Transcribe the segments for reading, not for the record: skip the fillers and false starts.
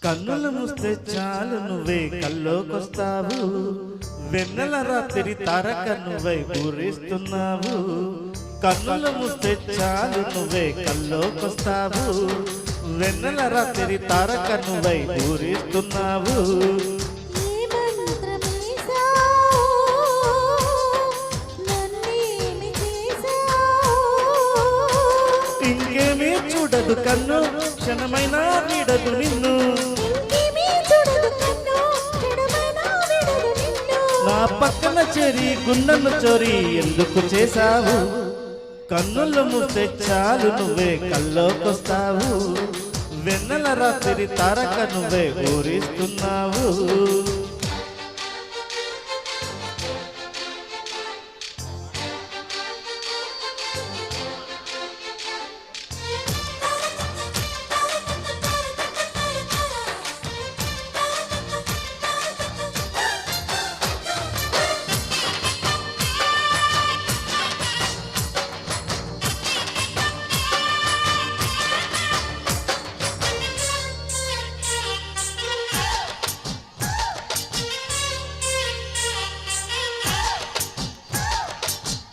కన్నులు మూస్తే చాలు నువ్వే కల్లోకొస్తావు, వెన్నెల రాత్రి తారక నువ్వై పూరిస్తున్నావు. కన్నులు మూస్తే చాలు నువ్వే కల్లోకొస్తావు, వెన్నెల రాత్రి తారక నువ్వై పూరిస్తున్నావు. ఇంకేమీ చూడదు కన్ను, క్షణమైనా వీడదు నిన్ను. నా పక్కన చేరి గుండెను చోరీ ఎందుకు చేశావు? కన్నులు మూస్తే చాలు నువ్వే కల్లోకొస్తావు, వెన్నెల రాత్రి తారక నువ్వే ఊరిస్తున్నావు.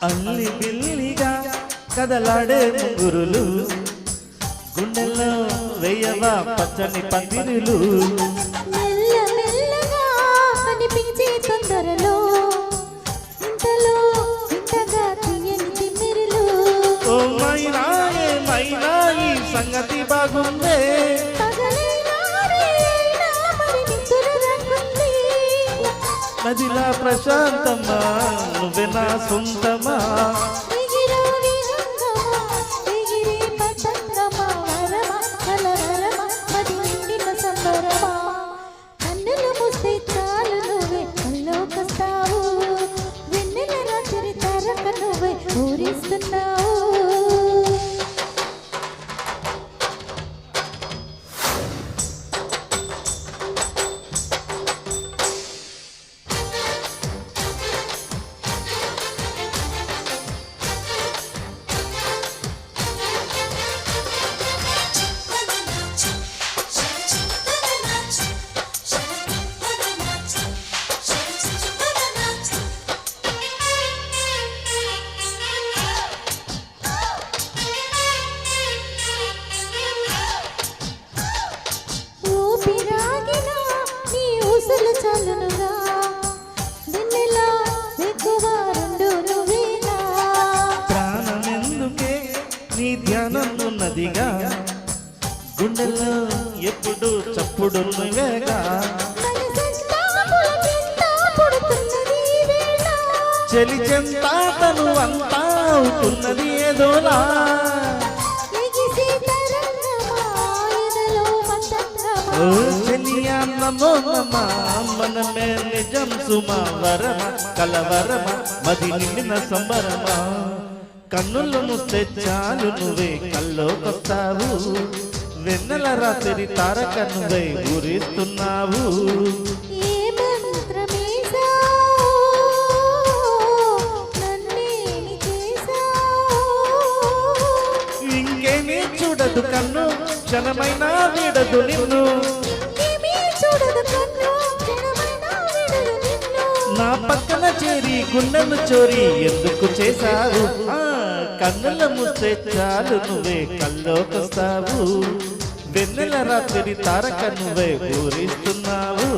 అల్లి బిల్లిగా కదలాడే ముంగురులు, గుండెల్లో వేయవా పచ్చని పందిరులు. మెల్లమెల్లగా కనిపించే తొందరలో ఇంతలో ఇంతగా తీయని తిమ్మిరులు. ఓ మైనా ఏమైనా ఈ సంగతి బాగుందే, నదిలా ప్రశాంతమా నువ్వే నా సొంతమా. కన్నులు మూస్తే చాలు నువ్వే కల్లోకొస్తావు, వెన్నెల రాత్రి తారక నువ్వే ఊరిస్తున్నావు. ప్రాణమెందుకే నీ ధ్యానం ఉన్నదిగా, గుండెల్లో ఎప్పుడు చప్పుడు నువ్వేగా. చెలి చెంతాటను అంతా అవుతున్నది ఏదోలా, మనమే నిజం సుమా వరమ కలవరమ మది నిండిన సంబరమా. కన్నులు మూస్తే చాలు నువ్వే కల్లోకొస్తావు, వెన్నెల రాత్రి తారక నువ్వై ఊరిస్తున్నావు. ఇంకేమీ చూడదు కన్ను, క్షణమైనా వీడదు నిన్ను. నా పక్కన చేరి గుండెను చోరీ ఎందుకు చేశావు? కన్నుల మూస్తే చాలు నువ్వే కల్లోకొస్తావు, వెన్నెల రాత్రి తారక నువ్వే ఊరిస్తున్నావు.